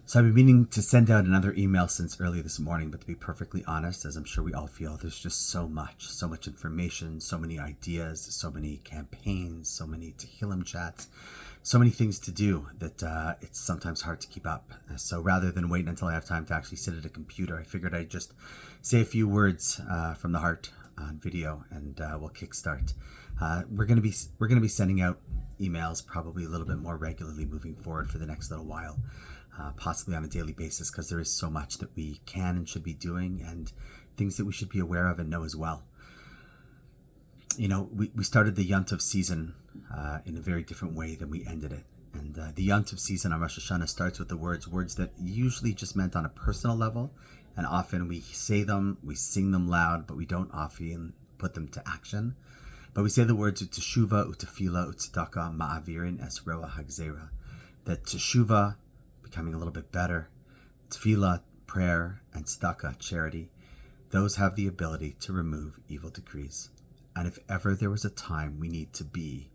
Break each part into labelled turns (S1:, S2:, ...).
S1: So I've been meaning to send out another email since early this morning, but to be perfectly honest, as I'm sure we all feel, there's just so much information, so many ideas, so many campaigns, so many Tehillim chats, so many things to do that it's sometimes hard to keep up. So rather than wait until I have time to actually sit at a computer, I figured I'd just say a few words from the heart on video, and we'll kickstart. We're gonna be sending out emails probably a little bit more regularly moving forward for the next little while. Possibly on a daily basis, because there is so much that we can and should be doing, and things that we should be aware of and know as well. You know, we started the Yontif season in a very different way than we ended it. And the Yontif season on Rosh Hashanah starts with the words that usually just meant on a personal level, and often we say them, we sing them loud, but we don't often put them to action. But we say the words Uteshuva, Utefillah, Utzdaka, Ma'avirin, Es Roa Hagzera. That Teshuva, becoming a little bit better, tefillah, prayer, and tzedakah, charity, those have the ability to remove evil decrees. And if ever there was a time we need to be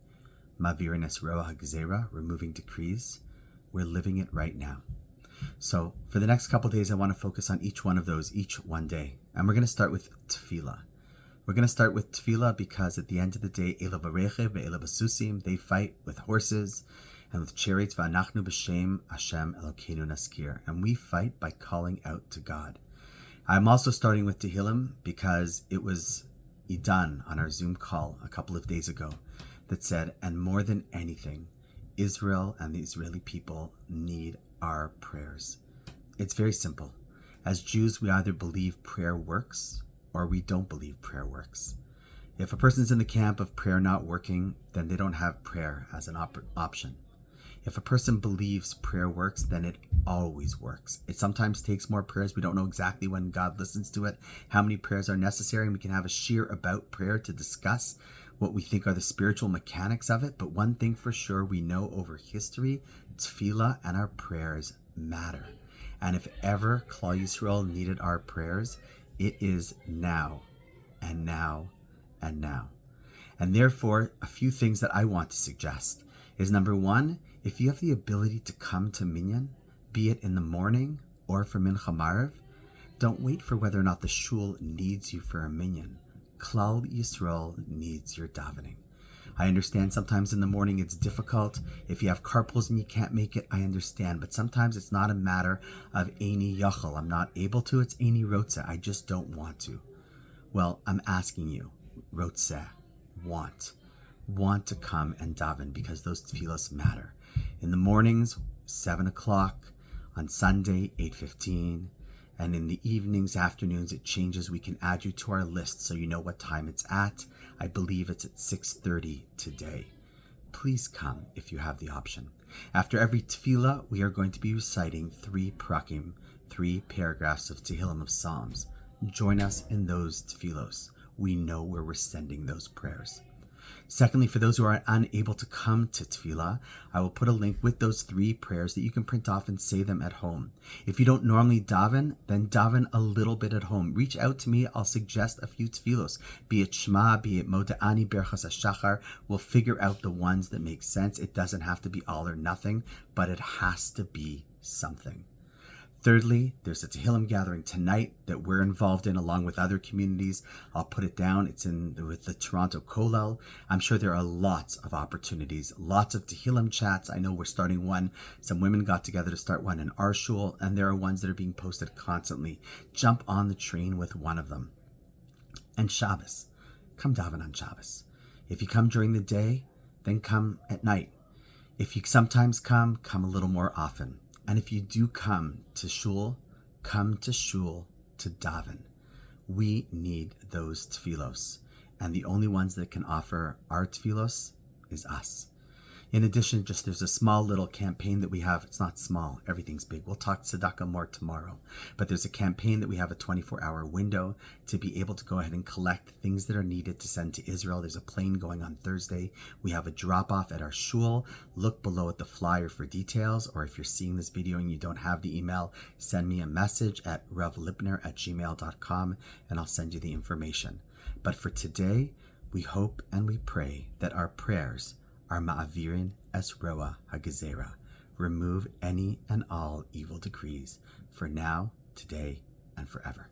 S1: mavirin es roa hagzera, removing decrees, we're living it right now. So for the next couple days, I want to focus on each one of those, each one day. And we're going to start with tefillah. We're going to start with tefillah because at the end of the day, Ela Varechev, Ela Basusim, they fight with horses, and with chariots, v'anachnu b'shem Hashem Elokeinu naskir, and we fight by calling out to God. I'm also starting with Tehillim because it was Idan on our Zoom call a couple of days ago that said, and more than anything, Israel and the Israeli people need our prayers. It's very simple. As Jews, we either believe prayer works or we don't believe prayer works. If a person's in the camp of prayer not working, then they don't have prayer as an option. If a person believes prayer works, then it always works. It sometimes takes more prayers. We don't know exactly when God listens to it, how many prayers are necessary, and we can have a sheer about prayer to discuss what we think are the spiritual mechanics of it. But one thing for sure, we know over history, tefillah and our prayers matter. And if ever Klal Yisrael needed our prayers, it is now and now and now. And therefore, a few things that I want to suggest is, number one, if you have the ability to come to Minyan, be it in the morning or for Mincha Maariv, don't wait for whether or not the shul needs you for a Minyan. Klal Yisrael needs your davening. I understand sometimes in the morning it's difficult. If you have carpools and you can't make it, I understand. But sometimes it's not a matter of Eini Yachal. I'm not able to. It's Eini Rotze. I just don't want to. Well, I'm asking you, Rotze, want to come and daven, because those tefillos matter. In the mornings, 7 o'clock. On Sunday, 8:15. And in the evenings, afternoons, it changes. We can add you to our list so you know what time it's at. I believe it's at 6:30 today. Please come if you have the option. After every tefillah, we are going to be reciting 3 prakim, 3 paragraphs of Tehillim of Psalms. Join us in those tefillos. We know where we're sending those prayers. Secondly, for those who are unable to come to tefillah, I will put a link with those 3 prayers that you can print off and say them at home. If you don't normally daven, then daven a little bit at home. Reach out to me. I'll suggest a few tefillos, be it Shema, be it Moda'ani, Berchas HaShachar. We'll figure out the ones that make sense. It doesn't have to be all or nothing, but it has to be something. Thirdly, there's a Tehillim gathering tonight that we're involved in along with other communities. I'll put it down. It's with the Toronto Kollel. I'm sure there are lots of opportunities, lots of Tehillim chats. I know we're starting one. Some women got together to start one in our shul, and there are ones that are being posted constantly. Jump on the train with one of them. And Shabbos. Come daven on Shabbos. If you come during the day, then come at night. If you sometimes come a little more often. And if you do come to shul to daven. We need those tefillos. And the only ones that can offer our tefillos is us. In addition, there's a small little campaign that we have. It's not small, everything's big. We'll talk tzedakah more tomorrow. But there's a campaign that we have a 24-hour window to be able to go ahead and collect things that are needed to send to Israel. There's a plane going on Thursday. We have a drop-off at our shul. Look below at the flyer for details, or if you're seeing this video and you don't have the email, send me a message at revlipner@gmail.com and I'll send you the information. But for today, we hope and we pray that our prayers are ma'avirin es roa hagezera, remove any and all evil decrees for now, today, and forever.